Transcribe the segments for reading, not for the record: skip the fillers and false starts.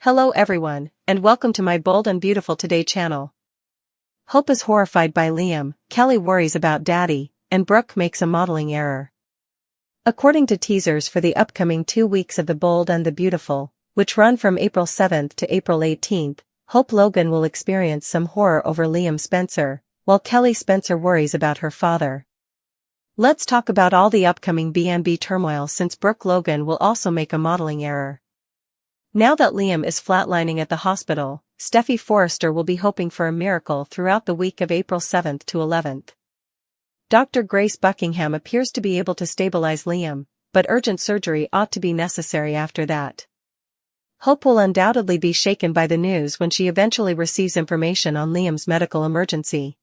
Hello everyone, and welcome to my Bold and Beautiful Today channel. Hope is horrified by Liam, Kelly worries about Daddy, and Brooke makes a modeling error. According to teasers for the upcoming 2 weeks of The Bold and the Beautiful, which run from April 7th to April 18th, Hope Logan will experience some horror over Liam Spencer, while Kelly Spencer worries about her father. Let's talk about all the upcoming B&B turmoil since Brooke Logan will also make a modeling error. Now that Liam is flatlining at the hospital, Steffy Forrester will be hoping for a miracle throughout the week of April 7th to 11th. Dr. Grace Buckingham appears to be able to stabilize Liam, but urgent surgery ought to be necessary after that. Hope will undoubtedly be shaken by the news when she eventually receives information on Liam's medical emergency.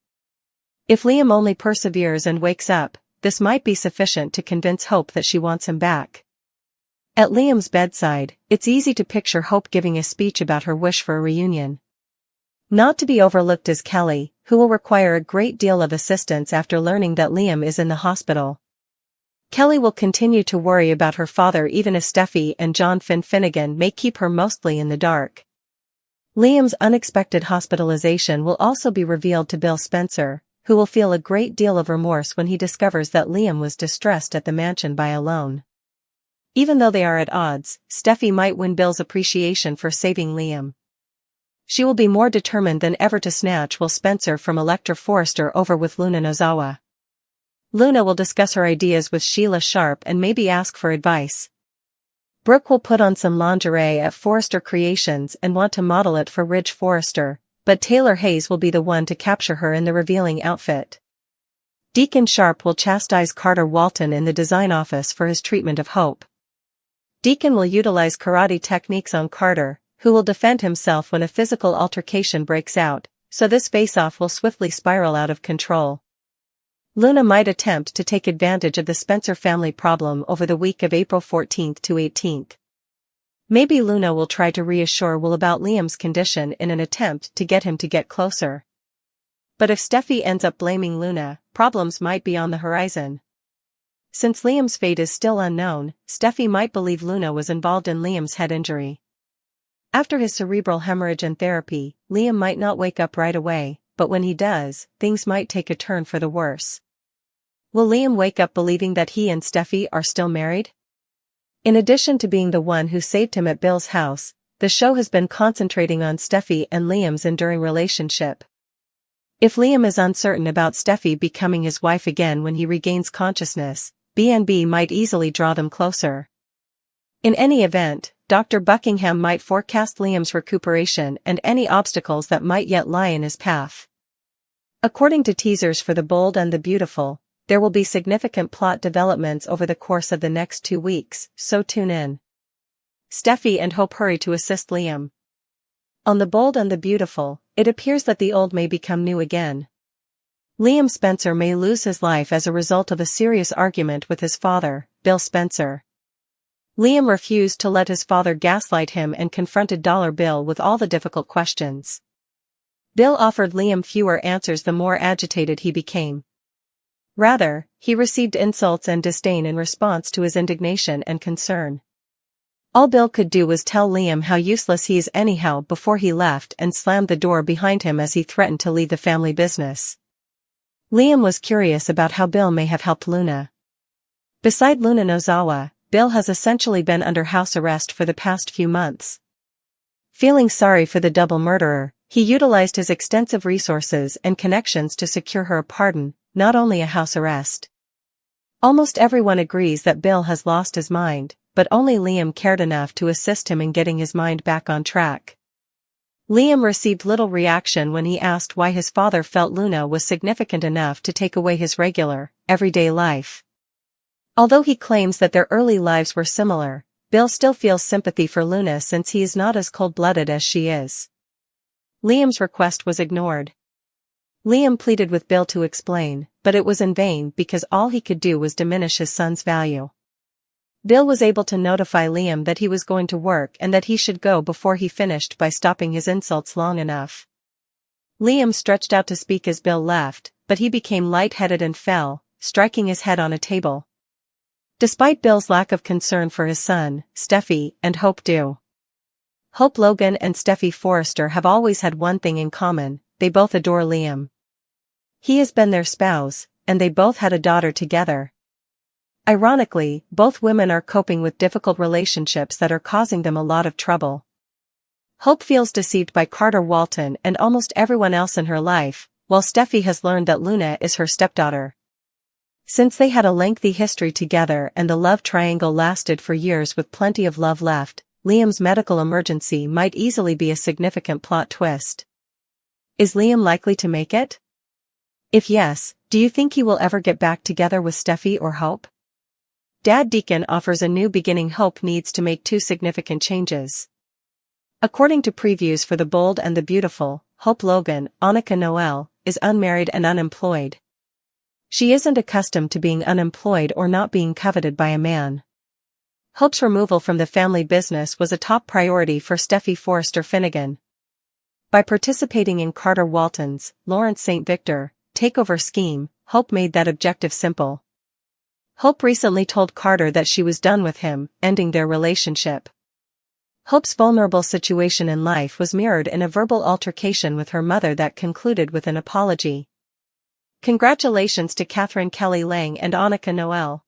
If Liam only perseveres and wakes up, this might be sufficient to convince Hope that she wants him back. At Liam's bedside, it's easy to picture Hope giving a speech about her wish for a reunion. Not to be overlooked is Kelly, who will require a great deal of assistance after learning that Liam is in the hospital. Kelly will continue to worry about her father even if Steffy and John Finnegan may keep her mostly in the dark. Liam's unexpected hospitalization will also be revealed to Bill Spencer, who will feel a great deal of remorse when he discovers that Liam was distressed at the mansion by a loan. Even though they are at odds, Steffy might win Bill's appreciation for saving Liam. She will be more determined than ever to snatch Will Spencer from Electra Forrester over with Luna Nozawa. Luna will discuss her ideas with Sheila Sharp and maybe ask for advice. Brooke will put on some lingerie at Forrester Creations and want to model it for Ridge Forrester, but Taylor Hayes will be the one to capture her in the revealing outfit. Deacon Sharp will chastise Carter Walton in the design office for his treatment of Hope. Deacon will utilize karate techniques on Carter, who will defend himself when a physical altercation breaks out, so this face-off will swiftly spiral out of control. Luna might attempt to take advantage of the Spencer family problem over the week of April 14th to 18th. Maybe Luna will try to reassure Will about Liam's condition in an attempt to get him to get closer. But if Steffy ends up blaming Luna, problems might be on the horizon. Since Liam's fate is still unknown, Steffy might believe Luna was involved in Liam's head injury. After his cerebral hemorrhage and therapy, Liam might not wake up right away, but when he does, things might take a turn for the worse. Will Liam wake up believing that he and Steffy are still married? In addition to being the one who saved him at Bill's house, the show has been concentrating on Steffy and Liam's enduring relationship. If Liam is uncertain about Steffy becoming his wife again when he regains consciousness, B&B might easily draw them closer. In any event, Dr. Buckingham might forecast Liam's recuperation and any obstacles that might yet lie in his path. According to teasers for The Bold and the Beautiful, there will be significant plot developments over the course of the next 2 weeks, so tune in. Steffy and Hope hurry to assist Liam. On The Bold and the Beautiful, it appears that the old may become new again. Liam Spencer may lose his life as a result of a serious argument with his father, Bill Spencer. Liam refused to let his father gaslight him and confronted Dollar Bill with all the difficult questions. Bill offered Liam fewer answers the more agitated he became. Rather, he received insults and disdain in response to his indignation and concern. All Bill could do was tell Liam how useless he is anyhow before he left and slammed the door behind him as he threatened to leave the family business. Liam was curious about how Bill may have helped Luna. Beside Luna Nozawa, Bill has essentially been under house arrest for the past few months. Feeling sorry for the double murderer, he utilized his extensive resources and connections to secure her a pardon, not only a house arrest. Almost everyone agrees that Bill has lost his mind, but only Liam cared enough to assist him in getting his mind back on track. Liam received little reaction when he asked why his father felt Luna was significant enough to take away his regular, everyday life. Although he claims that their early lives were similar, Bill still feels sympathy for Luna since he is not as cold-blooded as she is. Liam's request was ignored. Liam pleaded with Bill to explain, but it was in vain because all he could do was diminish his son's value. Bill was able to notify Liam that he was going to work and that he should go before he finished by stopping his insults long enough. Liam stretched out to speak as Bill left, but he became lightheaded and fell, striking his head on a table. Despite Bill's lack of concern for his son, Steffy and Hope do. Hope Logan and Steffy Forrester have always had one thing in common: they both adore Liam. He has been their spouse, and they both had a daughter together. Ironically, both women are coping with difficult relationships that are causing them a lot of trouble. Hope feels deceived by Carter Walton and almost everyone else in her life, while Steffy has learned that Luna is her stepdaughter. Since they had a lengthy history together and the love triangle lasted for years with plenty of love left, Liam's medical emergency might easily be a significant plot twist. Is Liam likely to make it? If yes, do you think he will ever get back together with Steffy or Hope? Dad Deacon offers a new beginning. Hope needs to make two significant changes. According to previews for The Bold and the Beautiful, Hope Logan, Annika Noel, is unmarried and unemployed. She isn't accustomed to being unemployed or not being coveted by a man. Hope's removal from the family business was a top priority for Steffy Forrester Finnegan. By participating in Carter Walton's, Lawrence St. Victor, takeover scheme, Hope made that objective simple. Hope recently told Carter that she was done with him, ending their relationship. Hope's vulnerable situation in life was mirrored in a verbal altercation with her mother that concluded with an apology. Congratulations to Catherine Kelly Lang and Annika Noel.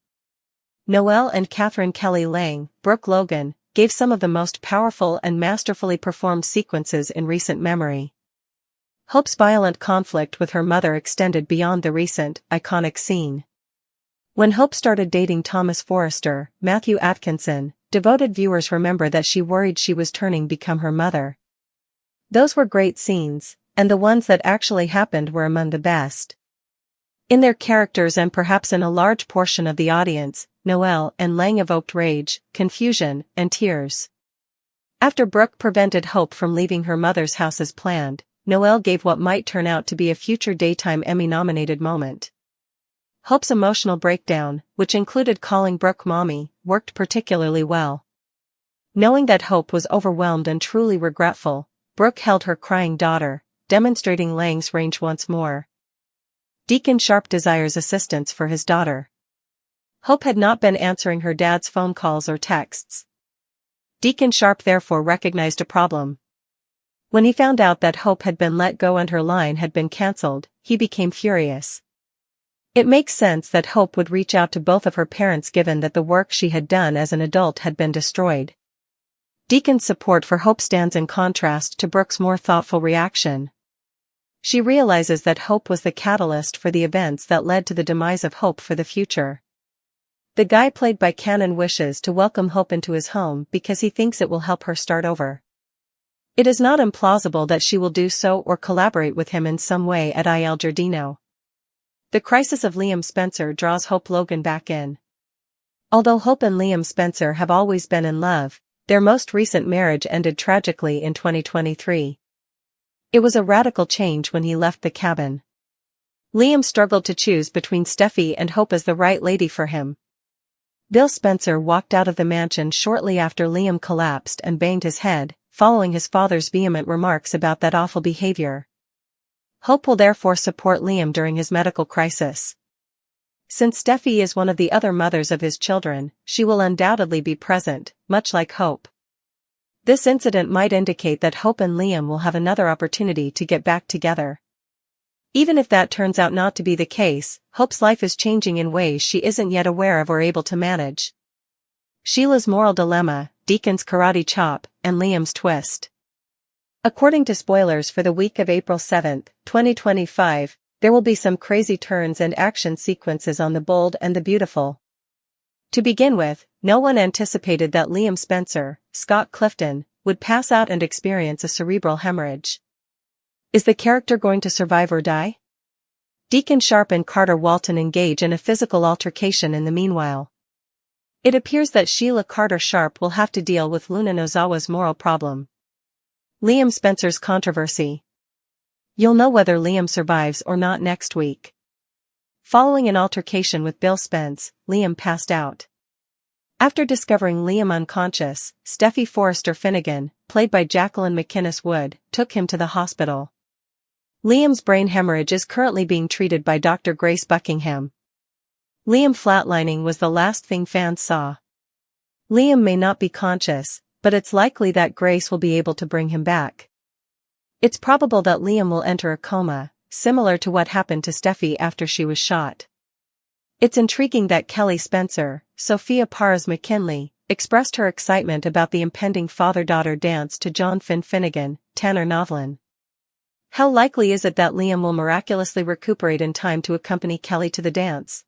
Noel and Catherine Kelly Lang, Brooke Logan, gave some of the most powerful and masterfully performed sequences in recent memory. Hope's violent conflict with her mother extended beyond the recent, iconic scene. When Hope started dating Thomas Forrester, Matthew Atkinson, devoted viewers remember that she worried she was turning become her mother. Those were great scenes, and the ones that actually happened were among the best. In their characters and perhaps in a large portion of the audience, Noel and Lang evoked rage, confusion, and tears. After Brooke prevented Hope from leaving her mother's house as planned, Noel gave what might turn out to be a future Daytime Emmy-nominated moment. Hope's emotional breakdown, which included calling Brooke mommy, worked particularly well. Knowing that Hope was overwhelmed and truly regretful, Brooke held her crying daughter, demonstrating Lang's range once more. Deacon Sharp desires assistance for his daughter. Hope had not been answering her dad's phone calls or texts. Deacon Sharp therefore recognized a problem. When he found out that Hope had been let go and her line had been cancelled, he became furious. It makes sense that Hope would reach out to both of her parents given that the work she had done as an adult had been destroyed. Deacon's support for Hope stands in contrast to Brooke's more thoughtful reaction. She realizes that Hope was the catalyst for the events that led to the demise of Hope for the future. The guy played by Cannon wishes to welcome Hope into his home because he thinks it will help her start over. It is not implausible that she will do so or collaborate with him in some way at Il Giardino. The crisis of Liam Spencer draws Hope Logan back in. Although Hope and Liam Spencer have always been in love, their most recent marriage ended tragically in 2023. It was a radical change when he left the cabin. Liam struggled to choose between Steffy and Hope as the right lady for him. Bill Spencer walked out of the mansion shortly after Liam collapsed and banged his head, following his father's vehement remarks about that awful behavior. Hope will therefore support Liam during his medical crisis. Since Steffy is one of the other mothers of his children, she will undoubtedly be present, much like Hope. This incident might indicate that Hope and Liam will have another opportunity to get back together. Even if that turns out not to be the case, Hope's life is changing in ways she isn't yet aware of or able to manage. Sheila's moral dilemma, Deacon's karate chop, and Liam's twist. According to spoilers for the week of April 7, 2025, there will be some crazy turns and action sequences on The Bold and the Beautiful. To begin with, no one anticipated that Liam Spencer, Scott Clifton, would pass out and experience a cerebral hemorrhage. Is the character going to survive or die? Deacon Sharp and Carter Walton engage in a physical altercation in the meanwhile. It appears that Sheila Carter Sharp will have to deal with Luna Nozawa's moral problem. Liam Spencer's controversy. You'll know whether Liam survives or not next week. Following an altercation with Bill Spence, Liam passed out. After discovering Liam unconscious, Steffy Forrester Finnegan, played by Jacqueline McInnes Wood, took him to the hospital. Liam's brain hemorrhage is currently being treated by Dr. Grace Buckingham. Liam flatlining was the last thing fans saw. Liam may not be conscious, but it's likely that Grace will be able to bring him back. It's probable that Liam will enter a coma, similar to what happened to Steffy after she was shot. It's intriguing that Kelly Spencer, Sophia Parrs McKinley, expressed her excitement about the impending father-daughter dance to John Finnegan, Tanner Novlin. How likely is it that Liam will miraculously recuperate in time to accompany Kelly to the dance?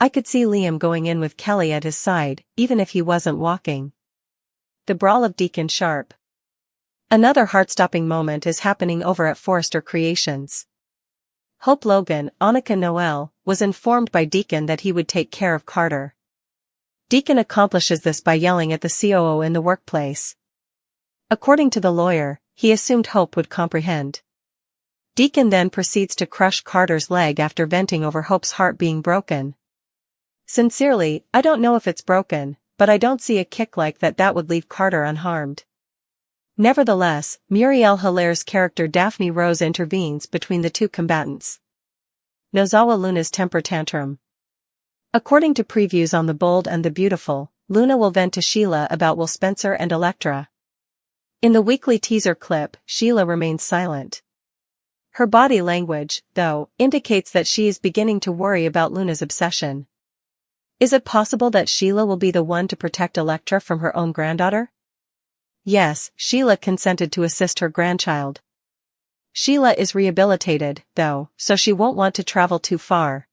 I could see Liam going in with Kelly at his side, even if he wasn't walking. The brawl of Deacon Sharp. Another heart-stopping moment is happening over at Forrester Creations. Hope Logan, Annika Noel, was informed by Deacon that he would take care of Carter. Deacon accomplishes this by yelling at the COO in the workplace. According to the lawyer, he assumed Hope would comprehend. Deacon then proceeds to crush Carter's leg after venting over Hope's heart being broken. Sincerely, I don't know if it's broken, but I don't see a kick like that would leave Carter unharmed. Nevertheless, Muriel Hilaire's character Daphne Rose intervenes between the two combatants. Nozawa Luna's temper tantrum. According to previews on The Bold and the Beautiful, Luna will vent to Sheila about Will Spencer and Elektra. In the weekly teaser clip, Sheila remains silent. Her body language, though, indicates that she is beginning to worry about Luna's obsession. Is it possible that Sheila will be the one to protect Elektra from her own granddaughter? Yes, Sheila consented to assist her grandchild. Sheila is rehabilitated, though, so she won't want to travel too far.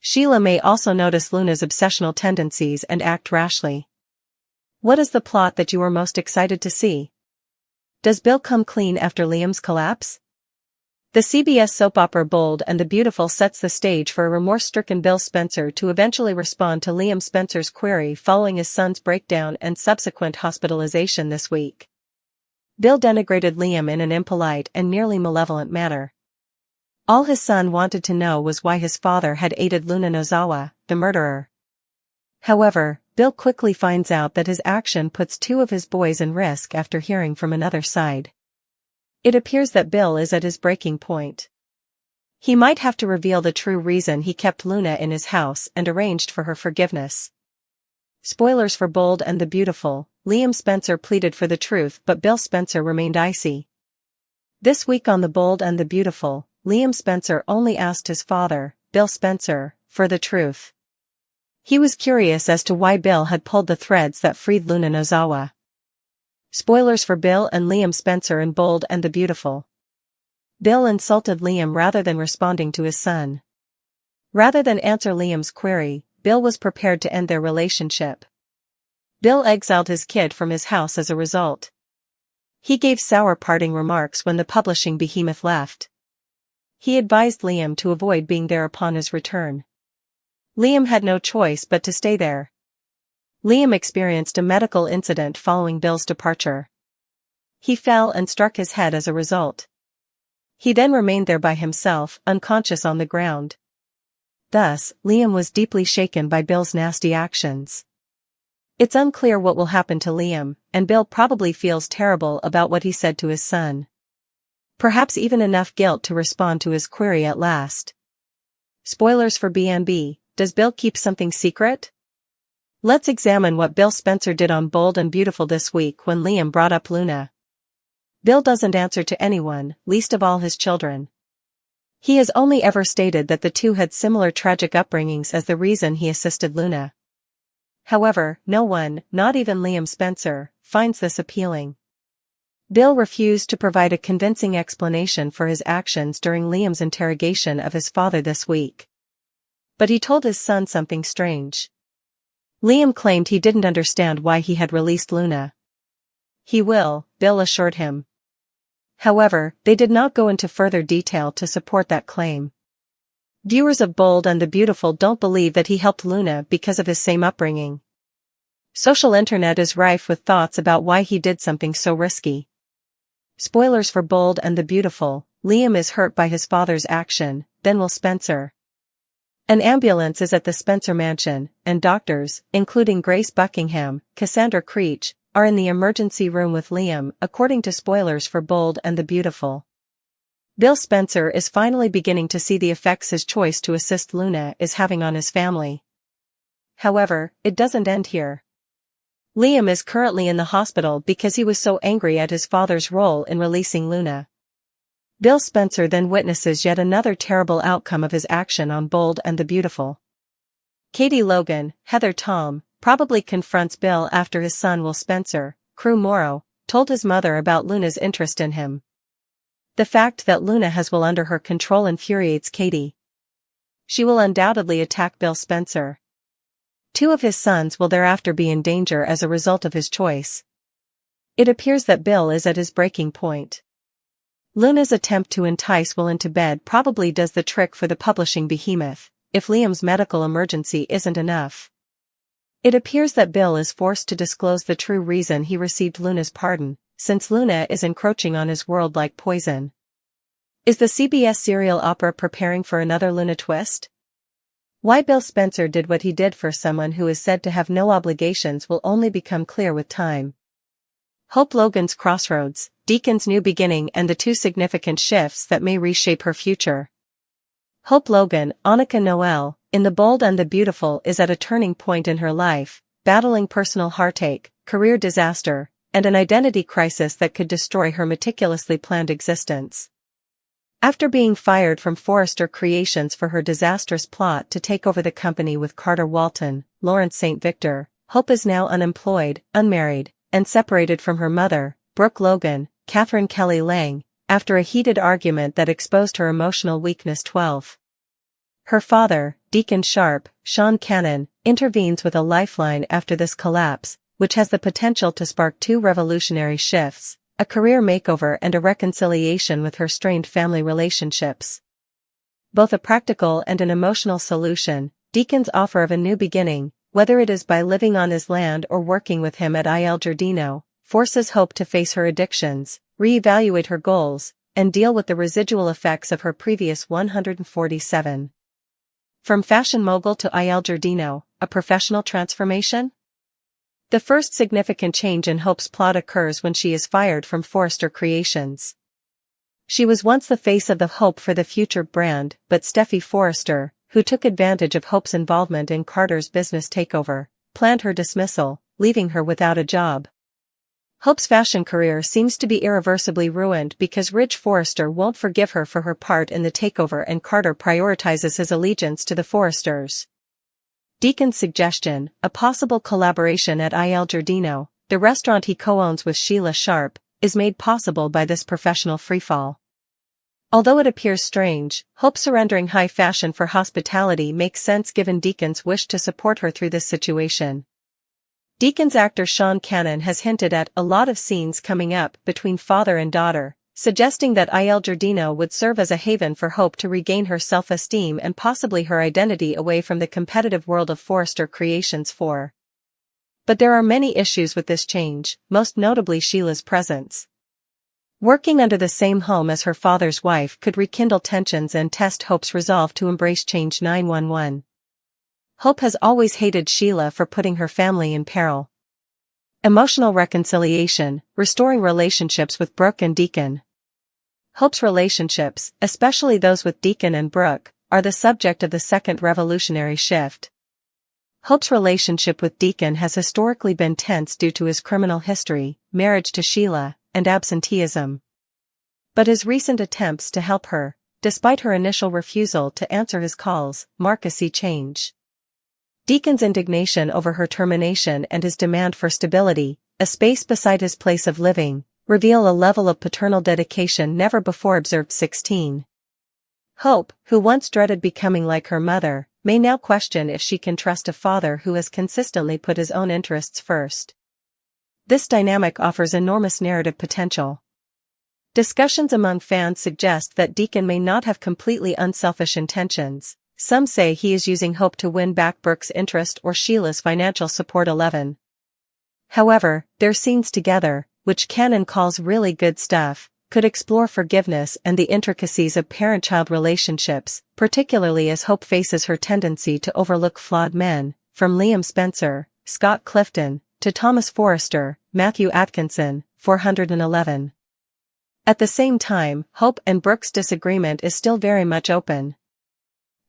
Sheila may also notice Luna's obsessional tendencies and act rashly. What is the plot that you are most excited to see? Does Bill come clean after Liam's collapse? The CBS soap opera Bold and the Beautiful sets the stage for a remorse-stricken Bill Spencer to eventually respond to Liam Spencer's query following his son's breakdown and subsequent hospitalization this week. Bill denigrated Liam in an impolite and nearly malevolent manner. All his son wanted to know was why his father had aided Luna Nozawa, the murderer. However, Bill quickly finds out that his action puts two of his boys in risk after hearing from another side. It appears that Bill is at his breaking point. He might have to reveal the true reason he kept Luna in his house and arranged for her forgiveness. Spoilers for Bold and the Beautiful, Liam Spencer pleaded for the truth but Bill Spencer remained icy. This week on The Bold and the Beautiful, Liam Spencer only asked his father, Bill Spencer, for the truth. He was curious as to why Bill had pulled the threads that freed Luna Nozawa. Spoilers for Bill and Liam Spencer in Bold and the Beautiful. Bill insulted Liam rather than responding to his son. Rather than answer Liam's query, Bill was prepared to end their relationship. Bill exiled his kid from his house as a result. He gave sour parting remarks when the publishing behemoth left. He advised Liam to avoid being there upon his return. Liam had no choice but to stay there. Liam experienced a medical incident following Bill's departure. He fell and struck his head as a result. He then remained there by himself, unconscious on the ground. Thus, Liam was deeply shaken by Bill's nasty actions. It's unclear what will happen to Liam, and Bill probably feels terrible about what he said to his son. Perhaps even enough guilt to respond to his query at last. Spoilers for B&B, does Bill keep something secret? Let's examine what Bill Spencer did on Bold and Beautiful this week when Liam brought up Luna. Bill doesn't answer to anyone, least of all his children. He has only ever stated that the two had similar tragic upbringings as the reason he assisted Luna. However, no one, not even Liam Spencer, finds this appealing. Bill refused to provide a convincing explanation for his actions during Liam's interrogation of his father this week. But he told his son something strange. Liam claimed he didn't understand why he had released Luna. He will, Bill assured him. However, they did not go into further detail to support that claim. Viewers of Bold and the Beautiful don't believe that he helped Luna because of his same upbringing. Social internet is rife with thoughts about why he did something so risky. Spoilers for Bold and the Beautiful, Liam is hurt by his father's action, then will Spencer. An ambulance is at the Spencer mansion, and doctors, including Grace Buckingham, Cassandra Creech, are in the emergency room with Liam, according to Spoilers for Bold and the Beautiful. Bill Spencer is finally beginning to see the effects his choice to assist Luna is having on his family. However, it doesn't end here. Liam is currently in the hospital because he was so angry at his father's role in releasing Luna. Bill Spencer then witnesses yet another terrible outcome of his action on Bold and the Beautiful. Katie Logan, Heather Tom, probably confronts Bill after his son Will Spencer, Crew Morrow, told his mother about Luna's interest in him. The fact that Luna has Will under her control infuriates Katie. She will undoubtedly attack Bill Spencer. 2 of his sons will thereafter be in danger as a result of his choice. It appears that Bill is at his breaking point. Luna's attempt to entice Will into bed probably does the trick for the publishing behemoth, if Liam's medical emergency isn't enough. It appears that Bill is forced to disclose the true reason he received Luna's pardon, since Luna is encroaching on his world like poison. Is the CBS serial opera preparing for another Luna twist? Why Bill Spencer did what he did for someone who is said to have no obligations will only become clear with time. Hope Logan's crossroads, Deacon's new beginning and the 2 significant shifts that may reshape her future. Hope Logan, Annika Noel, in The Bold and the Beautiful is at a turning point in her life, battling personal heartache, career disaster, and an identity crisis that could destroy her meticulously planned existence. After being fired from Forrester Creations for her disastrous plot to take over the company with Carter Walton, Lawrence St. Victor, Hope is now unemployed, unmarried, and separated from her mother, Brooke Logan, Catherine Kelly Lang, after a heated argument that exposed her emotional weakness. 12. Her father, Deacon Sharp, Sean Cannon, intervenes with a lifeline after this collapse, which has the potential to spark 2 revolutionary shifts, a career makeover and a reconciliation with her strained family relationships. Both a practical and an emotional solution, Deacon's offer of a new beginning, whether it is by living on his land or working with him at Il Giardino, forces Hope to face her addictions, reevaluate her goals, and deal with the residual effects of her previous 147. From fashion mogul to Il Giardino, a professional transformation? The first significant change in Hope's plot occurs when she is fired from Forrester Creations. She was once the face of the Hope for the Future brand, but Steffy Forrester, who took advantage of Hope's involvement in Carter's business takeover, planned her dismissal, leaving her without a job. Hope's fashion career seems to be irreversibly ruined because Ridge Forrester won't forgive her for her part in the takeover and Carter prioritizes his allegiance to the Forresters. Deacon's suggestion, a possible collaboration at Il Giardino, the restaurant he co-owns with Sheila Sharp, is made possible by this professional freefall. Although it appears strange, Hope surrendering high fashion for hospitality makes sense given Deacon's wish to support her through this situation. Deacon's actor Sean Cannon has hinted at a lot of scenes coming up between father and daughter, suggesting that Il Giardino would serve as a haven for Hope to regain her self-esteem and possibly her identity away from the competitive world of Forrester Creations 4. But there are many issues with this change, most notably Sheila's presence. Working under the same home as her father's wife could rekindle tensions and test Hope's resolve to embrace change. 911. Hope has always hated Sheila for putting her family in peril. Emotional reconciliation, restoring relationships with Brooke and Deacon. Hope's relationships, especially those with Deacon and Brooke, are the subject of the second revolutionary shift. Hope's relationship with Deacon has historically been tense due to his criminal history, marriage to Sheila, and absenteeism. But his recent attempts to help her, despite her initial refusal to answer his calls, mark a sea change. Deacon's indignation over her termination and his demand for stability, a space beside his place of living, reveal a level of paternal dedication never before observed. 16. Hope, who once dreaded becoming like her mother, may now question if she can trust a father who has consistently put his own interests first. This dynamic offers enormous narrative potential. Discussions among fans suggest that Deacon may not have completely unselfish intentions. Some say he is using Hope to win back Brooke's interest or Sheila's financial support. 11. However, their scenes together, which Cannon calls really good stuff, could explore forgiveness and the intricacies of parent-child relationships, particularly as Hope faces her tendency to overlook flawed men, from Liam Spencer, Scott Clifton, to Thomas Forrester, Matthew Atkinson, 411. At the same time, Hope and Brooke's disagreement is still very much open.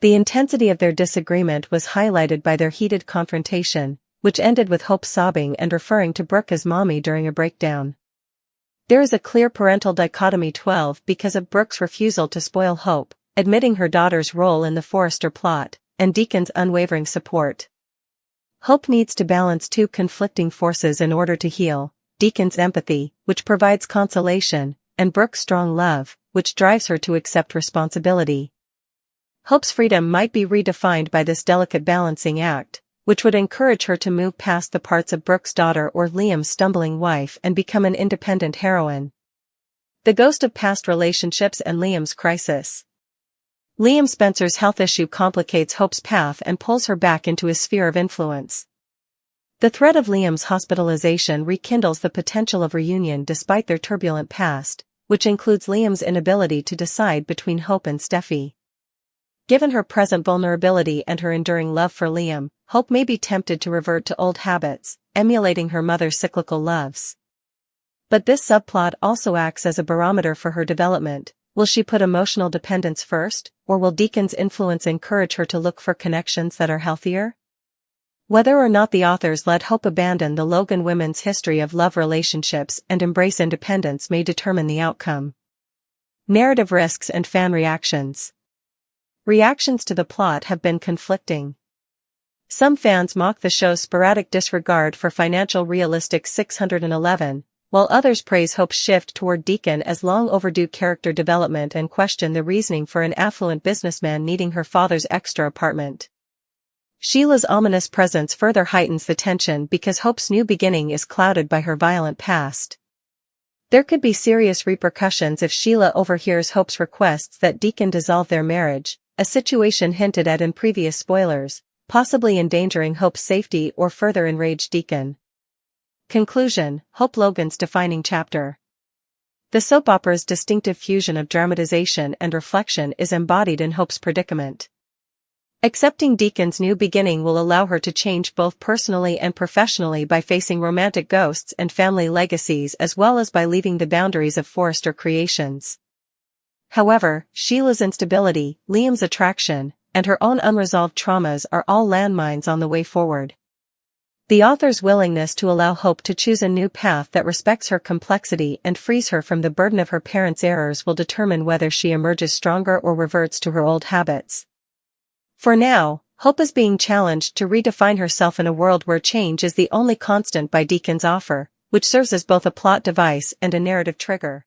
The intensity of their disagreement was highlighted by their heated confrontation, which ended with Hope sobbing and referring to Brooke as mommy during a breakdown. There is a clear parental dichotomy 12 because of Brooke's refusal to spoil Hope, admitting her daughter's role in the Forrester plot, and Deacon's unwavering support. Hope needs to balance two conflicting forces in order to heal: Deacon's empathy, which provides consolation, and Brooke's strong love, which drives her to accept responsibility. Hope's freedom might be redefined by this delicate balancing act, which would encourage her to move past the parts of Brooke's daughter or Liam's stumbling wife and become an independent heroine. The ghost of past relationships and Liam's crisis. Liam Spencer's health issue complicates Hope's path and pulls her back into his sphere of influence. The threat of Liam's hospitalization rekindles the potential of reunion despite their turbulent past, which includes Liam's inability to decide between Hope and Steffy. Given her present vulnerability and her enduring love for Liam, Hope may be tempted to revert to old habits, emulating her mother's cyclical loves. But this subplot also acts as a barometer for her development. Will she put emotional dependence first, or will Deacon's influence encourage her to look for connections that are healthier? Whether or not the authors let Hope abandon the Logan women's history of love relationships and embrace independence may determine the outcome. Narrative risks and fan reactions. Reactions to the plot have been conflicting. Some fans mock the show's sporadic disregard for financial realistic 611, while others praise Hope's shift toward Deacon as long overdue character development and question the reasoning for an affluent businessman needing her father's extra apartment. Sheila's ominous presence further heightens the tension because Hope's new beginning is clouded by her violent past. There could be serious repercussions if Sheila overhears Hope's requests that Deacon dissolve their marriage, a situation hinted at in previous spoilers, possibly endangering Hope's safety or further enrage Deacon. Conclusion: Hope Logan's defining chapter. The soap opera's distinctive fusion of dramatization and reflection is embodied in Hope's predicament. Accepting Deacon's new beginning will allow her to change both personally and professionally by facing romantic ghosts and family legacies as well as by leaving the boundaries of Forrester creations. However, Sheila's instability, Liam's attraction, and her own unresolved traumas are all landmines on the way forward. The author's willingness to allow Hope to choose a new path that respects her complexity and frees her from the burden of her parents' errors will determine whether she emerges stronger or reverts to her old habits. For now, Hope is being challenged to redefine herself in a world where change is the only constant by Deacon's offer, which serves as both a plot device and a narrative trigger.